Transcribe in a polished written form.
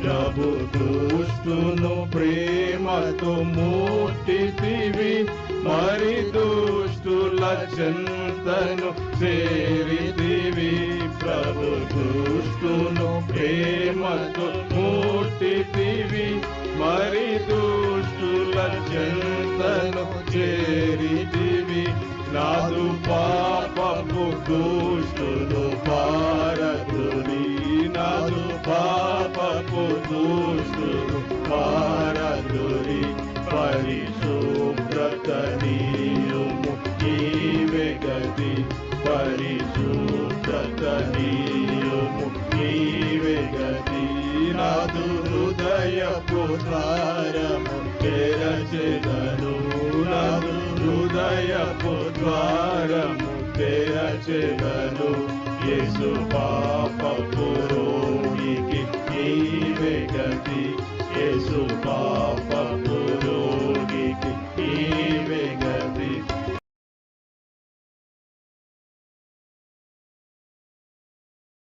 ప్రభు దుష్టును ప్రేమతో ముట్టితివి, మరి దుష్టుల చెంతను చేరితివి. ప్రభు దుష్టును ప్రేమతో ముట్టితివి, మరి దుష్టుల చెంతను చేరితివి. నాదు పాపపు దుష్టులు పారదురి, నాదు పాపపు దుష్టులు పారదురి. పరిశుభ్రత నీయుము నీవే గతి, పరిశుభ్రత నీయుము నీవే గతి. నాదు హృదయపు ద్వారము తెరచెదను, నాదు హృదయపు ద్వారము తెరచెదను. యేసు పాపపు రోగికి నీవే గతి, యేసు